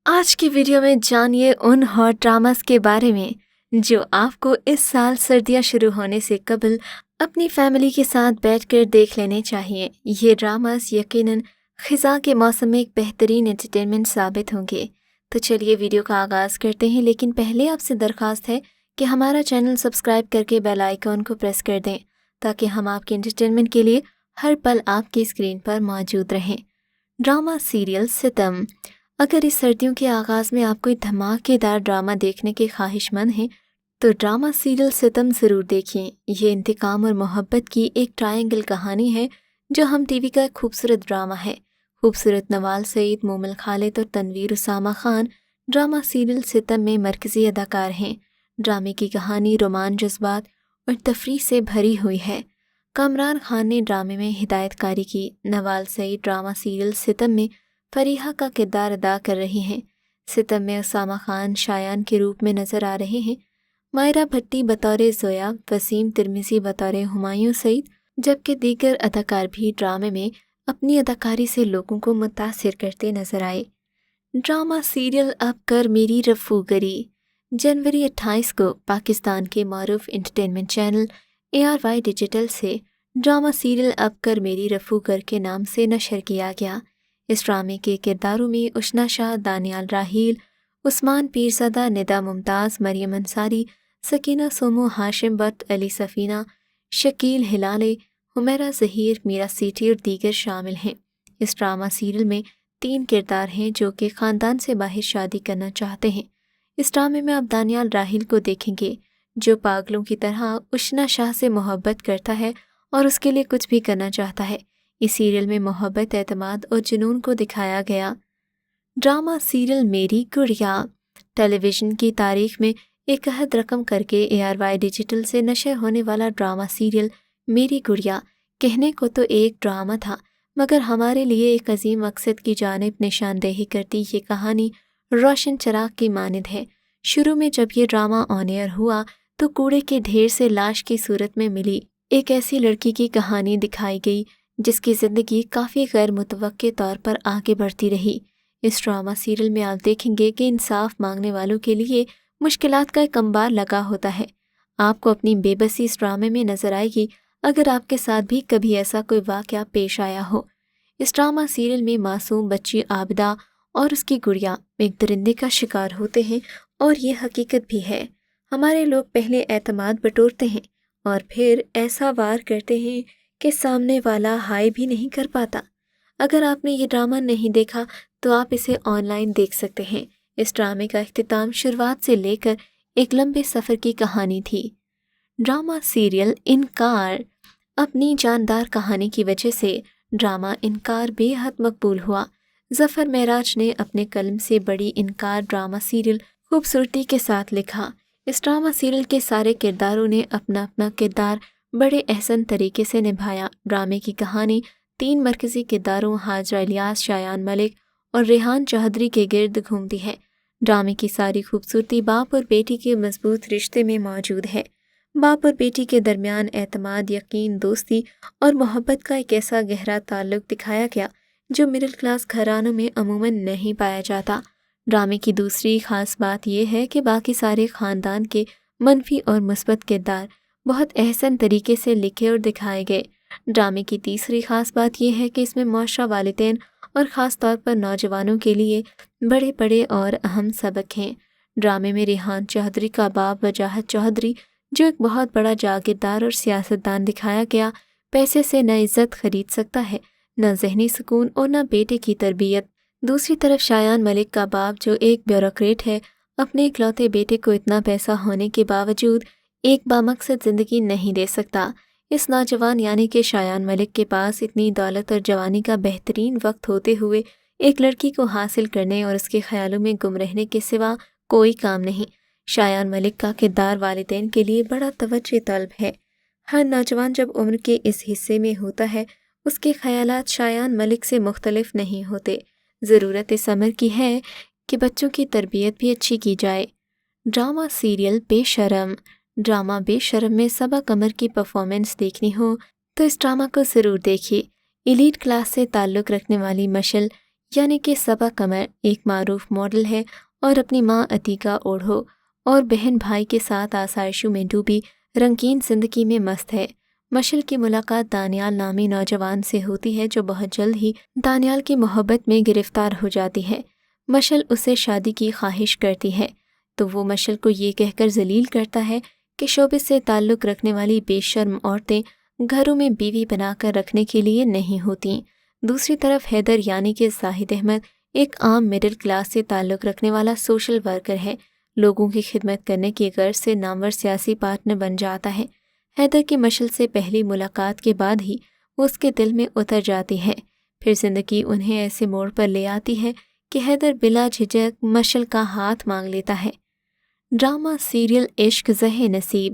आज की वीडियो में जानिए उन हॉट ड्रामास के बारे में जो आपको इस साल सर्दियां शुरू होने से कबल अपनी फैमिली के साथ बैठकर देख लेने चाहिए। ये ड्रामास यकीनन खिज़ां के मौसम में एक बेहतरीन एंटरटेनमेंट साबित होंगे। तो चलिए वीडियो का आगाज़ करते हैं, लेकिन पहले आपसे दरख्वास्त है कि हमारा चैनल सब्सक्राइब करके बेल आइकॉन को प्रेस कर दें ताकि हम आपके एंटरटेनमेंट के लिए हर पल आपकी स्क्रीन पर मौजूद रहें। ड्रामा सीरियल सितम। अगर इस सर्दियों के आगाज़ में आप कोई धमाकेदार ड्रामा देखने के ख्वाहिशमंद हैं तो ड्रामा सीरियल सितम ज़रूर देखिए। ये इंतकाम और मोहब्बत की एक ट्रायंगल कहानी है जो हम टीवी का एक खूबसूरत ड्रामा है। खूबसूरत नवाल सईद, मोमिल खालिद और तनवीर उसामा खान ड्रामा सीरियल सितम में मरकज़ी अदाकार हैं। ड्रामे की कहानी रोमांच, जज्बात और तफरीह से भरी हुई है। कामरान खान ने ड्रामे में हिदायतकारी की। नवाल सईद ड्रामा सीरियल सितम में फरीहा का किरदार अदा कर रही हैं। सितम में उसामा खान शायान के रूप में नज़र आ रहे हैं। मायरा भट्टी बतौर ज़ोया, वसीम तिरमिज़ी बतौर हुमायूं सईद, जबकि दीगर अदाकार भी ड्रामे में अपनी अदाकारी से लोगों को मुतासिर करते नजर आए। ड्रामा सीरियल अब कर मेरी रफ़ूगरी। जनवरी 28 को पाकिस्तान के मारूफ एंटरटेनमेंट चैनल ARY डिजिटल से ड्रामा सीरियल अब कर मेरी रफ़ूगर के नाम से नशर किया गया। इस ड्रामे के किरदारों में उशना शाह, दानियाल राहील, उस्मान पीरज़ादा, निदा मुमताज़, मरियम अंसारी, सकीना सोमो, हाशिम बट, अली सफ़ीना, शकील हिलाले, हुमैरा ज़हीर, मीरा सीठी और दीगर शामिल हैं। इस ड्रामा सीरियल में 3 किरदार हैं जो कि ख़ानदान से बाहर शादी करना चाहते हैं। इस ड्रामे में आप दानियाल राहील को देखेंगे जो पागलों की तरह उशना शाह से मोहब्बत करता है और उसके लिए कुछ भी करना चाहता है। इस सीरियल में मोहब्बत, एतमाद और जुनून को दिखाया गया। ड्रामा सीरियल मेरी गुड़िया। टेलीविज़न की तारीख में एक अहद रकम करके ARY डिजिटल से नशर होने वाला ड्रामा सीरियल मेरी गुड़िया कहने को तो एक ड्रामा था, मगर हमारे लिए एक अजीम मकसद की जानिब निशानदेही करती ये कहानी रोशन चिराग की मानिंद है। शुरू में जब ये ड्रामा ऑन एयर हुआ तो कूड़े के ढेर से लाश की सूरत में मिली एक ऐसी लड़की की कहानी दिखाई गई जिसकी ज़िंदगी काफ़ी गैर मुतवक्के तौर पर आगे बढ़ती रही। इस ड्रामा सीरियल में आप देखेंगे कि इंसाफ मांगने वालों के लिए मुश्किलात का एक अंबार लगा होता है। आपको अपनी बेबसी इस ड्रामे में नज़र आएगी अगर आपके साथ भी कभी ऐसा कोई वाक़या पेश आया हो। इस ड्रामा सीरियल में मासूम बच्ची आबिदा और उसकी गुड़िया एक दरिंदे का शिकार होते हैं और ये हकीकत भी है। हमारे लोग पहले एतमाद बटोरते हैं और फिर ऐसा वार करते हैं कि सामने वाला हाय भी नहीं कर पाता। अगर आपने ये ड्रामा नहीं देखा तो आप इसे ऑनलाइन देख सकते हैं। इस ड्रामे का इख्तिताम शुरुआत से लेकर एक लंबे सफ़र की कहानी थी। ड्रामा सीरियल इनकार। अपनी जानदार कहानी की वजह से ड्रामा इनकार बेहद मकबूल हुआ। ज़फ़र महराज ने अपने कलम से बड़ी इनकार ड्रामा सीरियल खूबसूरती के साथ लिखा। इस ड्रामा सीरियल के सारे किरदारों ने अपना अपना किरदार बड़े अहसन तरीके से निभाया। ड्रामे की कहानी 3 मरकज़ी किरदारों हाजरा इलियास, शायान मलिक और रेहान चौधरी के गिर्द घूमती है। ड्रामे की सारी खूबसूरती बाप और बेटी के मजबूत रिश्ते में मौजूद है। बाप और बेटी के दरमियान एतमाद, यकीन, दोस्ती और मोहब्बत का एक ऐसा गहरा ताल्लुक़ दिखाया गया जो मिडिल क्लास घरानों में अमूमन नहीं पाया जाता। ड्रामे की दूसरी ख़ास बात यह है कि बाकी सारे ख़ानदान के मनफी और मुस्बत किरदार बहुत अहसन तरीके से लिखे और दिखाए गए। ड्रामे की तीसरी ख़ास बात यह है कि इसमें मुआशरा, वालिदैन और ख़ास तौर पर नौजवानों के लिए बड़े बड़े और अहम सबक हैं। ड्रामे में रेहान चौधरी का बाप वजाहत चौधरी जो एक बहुत बड़ा जागीरदार और सियासतदान दिखाया गया, पैसे से न इज़्ज़त ख़रीद सकता है, न ज़हनी सुकून और न बेटे की तरबियत। दूसरी तरफ शायान मलिक का बाप जो एक ब्यूरोक्रेट है, अपने इकलौते बेटे को इतना पैसा होने के बावजूद एक बामकसद ज़िंदगी नहीं दे सकता। इस नौजवान यानी कि शायान मलिक के पास इतनी दौलत और जवानी का बेहतरीन वक्त होते हुए एक लड़की को हासिल करने और उसके ख्यालों में गुम रहने के सिवा कोई काम नहीं। शायान मलिक का किरदार वालिदैन के लिए बड़ा तवज्जो तलब है। हर नौजवान जब उम्र के इस हिस्से में होता है उसके ख़यालात शायान मलिक से मुख्तलिफ नहीं होते। ज़रूरत इस अमर की है कि बच्चों की तरबियत भी अच्छी की जाए। ड्रामा सीरियल बेशरम। ड्रामा बेशरम में सबा कमर की परफॉर्मेंस देखनी हो तो इस ड्रामा को ज़रूर देखिए। एलीट क्लास से ताल्लुक़ रखने वाली मशल یعنی کہ صبا قمر ایک معروف ماڈل ہے اور اپنی ماں عتیقہ اوڑھو اور بہن بھائی کے ساتھ آسائشوں میں ڈوبی رنگین زندگی میں مست ہے۔ مشل کی ملاقات دانیال نامی نوجوان سے ہوتی ہے جو بہت جلد ہی دانیال کی محبت میں گرفتار ہو جاتی ہے۔ مشل اسے شادی کی خواہش کرتی ہے تو وہ مشل کو یہ کہہ کر ذلیل کرتا ہے کہ شوبز سے تعلق رکھنے والی بے شرم عورتیں گھروں میں بیوی بنا کر رکھنے کے لیے نہیں ہوتیں۔ دوسری طرف حیدر یعنی کہ زاہد احمد ایک عام مڈل کلاس سے تعلق رکھنے والا سوشل ورکر ہے۔ لوگوں کی خدمت کرنے کی غرض سے نامور سیاسی پارٹنر بن جاتا ہے۔ حیدر کی مشل سے پہلی ملاقات کے بعد ہی وہ اس کے دل میں اتر جاتی ہے۔ پھر زندگی انہیں ایسے موڑ پر لے آتی ہے کہ حیدر بلا جھجک مشل کا ہاتھ مانگ لیتا ہے۔ ڈرامہ سیریل عشق زہ نصیب۔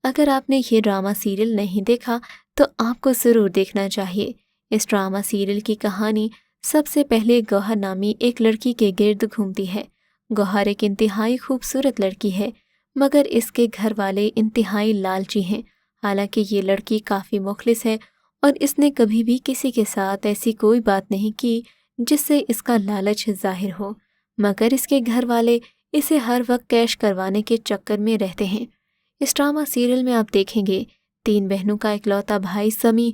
اگر آپ نے یہ ڈرامہ سیریل نہیں دیکھا تو آپ کو ضرور دیکھنا چاہیے۔ اس ڈرامہ سیریل کی کہانی سب سے پہلے گوہر نامی ایک لڑکی کے گرد گھومتی ہے۔ گوہر ایک انتہائی خوبصورت لڑکی ہے مگر اس کے گھر والے انتہائی لالچی ہیں۔ حالانکہ یہ لڑکی کافی مخلص ہے اور اس نے کبھی بھی کسی کے ساتھ ایسی کوئی بات نہیں کی جس سے اس کا لالچ ظاہر ہو، مگر اس کے گھر والے اسے ہر وقت کیش کروانے کے چکر میں رہتے ہیں۔ اس ڈرامہ سیریل میں آپ دیکھیں گے 3 بہنوں کا اکلوتا بھائی سمی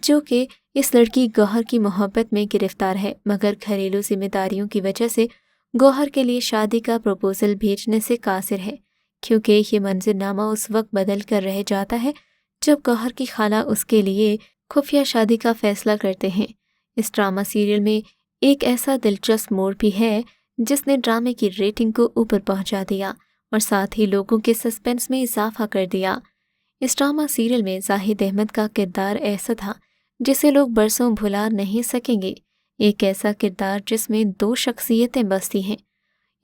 جو کہ اس لڑکی گوہر کی محبت میں گرفتار ہے، مگر گھریلو ذمہ داریوں کی وجہ سے گوہر کے لیے شادی کا پروپوزل بھیجنے سے قاصر ہے، کیونکہ یہ منظرنامہ اس وقت بدل کر رہ جاتا ہے جب گوہر کی خالہ اس کے لیے خفیہ شادی کا فیصلہ کرتے ہیں۔ اس ڈرامہ سیریل میں ایک ایسا دلچسپ موڑ بھی ہے جس نے ڈرامے کی ریٹنگ کو اوپر پہنچا دیا اور ساتھ ہی لوگوں کے سسپنس میں اضافہ کر دیا۔ اس ڈرامہ سیریل میں زاہد احمد کا کردار ایسا تھا جسے لوگ برسوں بھلا نہیں سکیں گے، ایک ایسا کردار جس میں 2 شخصیتیں بستی ہیں۔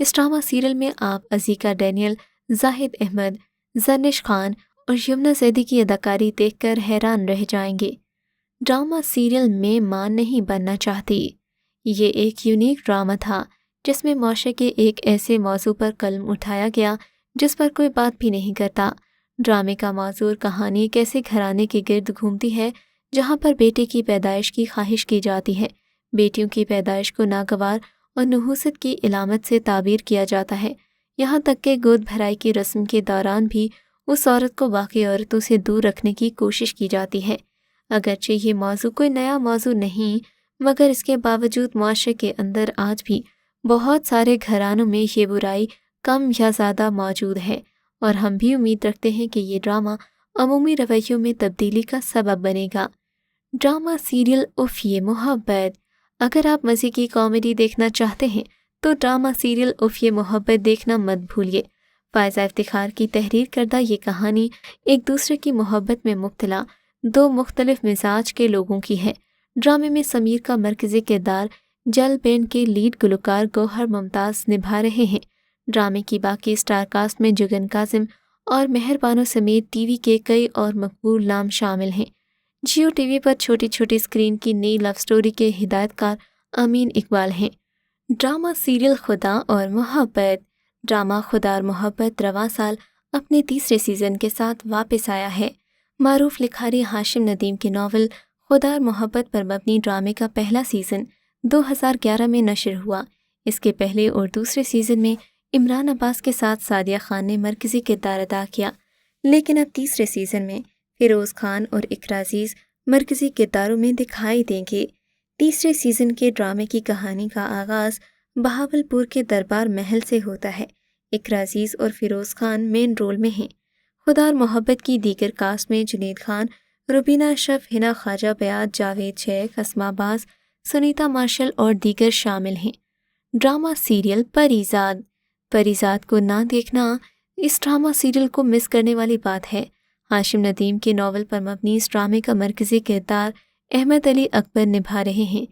اس ڈرامہ سیریل میں آپ عزیکا ڈینیل، زاہد احمد، زرنش خان اور یمنا زیدی کی اداکاری دیکھ کر حیران رہ جائیں گے۔ ڈرامہ سیریل میں ماں نہیں بننا چاہتی۔ یہ ایک یونیک ڈرامہ تھا جس میں معاشرے کے ایک ایسے موضوع پر قلم اٹھایا گیا جس پر کوئی بات بھی نہیں کرتا۔ ڈرامے کا موضوع اور کہانی ایک ایسے گھرانے کے گرد گھومتی ہے جہاں پر بیٹے کی پیدائش کی خواہش کی جاتی ہے۔ بیٹیوں کی پیدائش کو ناگوار اور نحوست کی علامت سے تعبیر کیا جاتا ہے، یہاں تک کہ گود بھرائی کی رسم کے دوران بھی اس عورت کو باقی عورتوں سے دور رکھنے کی کوشش کی جاتی ہے۔ اگرچہ یہ موضوع کوئی نیا موضوع نہیں، مگر اس کے باوجود معاشرے کے اندر آج بھی بہت سارے گھرانوں میں یہ برائی کم یا زیادہ موجود ہے، اور ہم بھی امید رکھتے ہیں کہ یہ ڈرامہ عمومی رویوں میں تبدیلی کا سبب بنے گا۔ ڈرامہ سیریل اف یہ محبت۔ اگر آپ مزے کی کامیڈی دیکھنا چاہتے ہیں تو ڈرامہ سیریل اف یہ محبت دیکھنا مت بھولیے۔ فائزہ افتخار کی تحریر کردہ یہ کہانی ایک دوسرے کی محبت میں مبتلا 2 مختلف مزاج کے لوگوں کی ہے۔ ڈرامے میں سمیر کا مرکزی کردار جل بینڈ کے لیڈ گلوکار گوہر ممتاز نبھا رہے ہیں۔ ڈرامے کی باقی اسٹار کاسٹ میں جگن کاظم اور مہر بانو سمیت ٹی وی کے کئی اور مقبول نام شامل ہیں۔ جیو ٹی وی پر چھوٹی چھوٹی اسکرین کی نئی لو سٹوری کے ہدایت کار امین اقبال ہیں۔ ڈرامہ سیریل خدا اور محبت۔ ڈرامہ خدا اور محبت رواں سال اپنے 3 سیزن کے ساتھ واپس آیا ہے۔ معروف لکھاری ہاشم ندیم کے ناول خدا اور محبت پر مبنی ڈرامے کا پہلا سیزن 2011 میں نشر ہوا۔ اس کے پہلے اور دوسرے سیزن میں عمران عباس کے ساتھ سعدیہ خان نے مرکزی کردار ادا کیا، لیکن اب تیسرے سیزن میں فیروز خان اور اقرا عزیز مرکزی کرداروں میں دکھائی دیں گے۔ تیسرے سیزن کے ڈرامے کی کہانی کا آغاز بہاولپور کے دربار محل سے ہوتا ہے۔ اقرا عزیز اور فیروز خان مین رول میں ہیں۔ خدا اور محبت کی دیگر کاسٹ میں جنید خان، روبینہ اشرف، ہنا خواجہ بیات، جاوید شیخ، اسما باز، سنیتا مارشل اور دیگر شامل ہیں۔ Drama serial Parizaad. پریزاد کو نہ دیکھنا اس ڈرامہ سیریل کو مس کرنے والی بات ہے۔ ہاشم ندیم کے ناول پر مبنی اس ڈرامے کا مرکزی کردار احمد علی اکبر نبھا رہے ہیں۔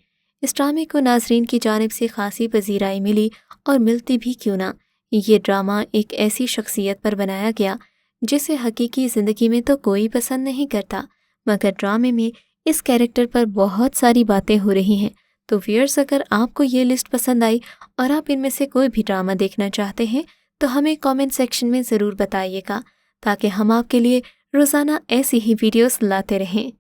اس ڈرامے کو ناظرین کی جانب سے خاصی پذیرائی ملی اور ملتی بھی کیوں نہ۔ یہ ڈرامہ ایک ایسی شخصیت پر بنایا گیا جسے حقیقی زندگی میں تو کوئی پسند نہیں کرتا، مگر ڈرامے میں اس کیریکٹر پر بہت ساری باتیں ہو رہی ہیں۔ تو ویئرز، اگر آپ کو یہ لسٹ پسند آئی اور آپ ان میں سے کوئی بھی ڈرامہ دیکھنا چاہتے ہیں تو ہمیں کامنٹ سیکشن میں ضرور بتائیے گا تاکہ ہم آپ کے لیے روزانہ ایسی ہی ویڈیوز لاتے رہیں۔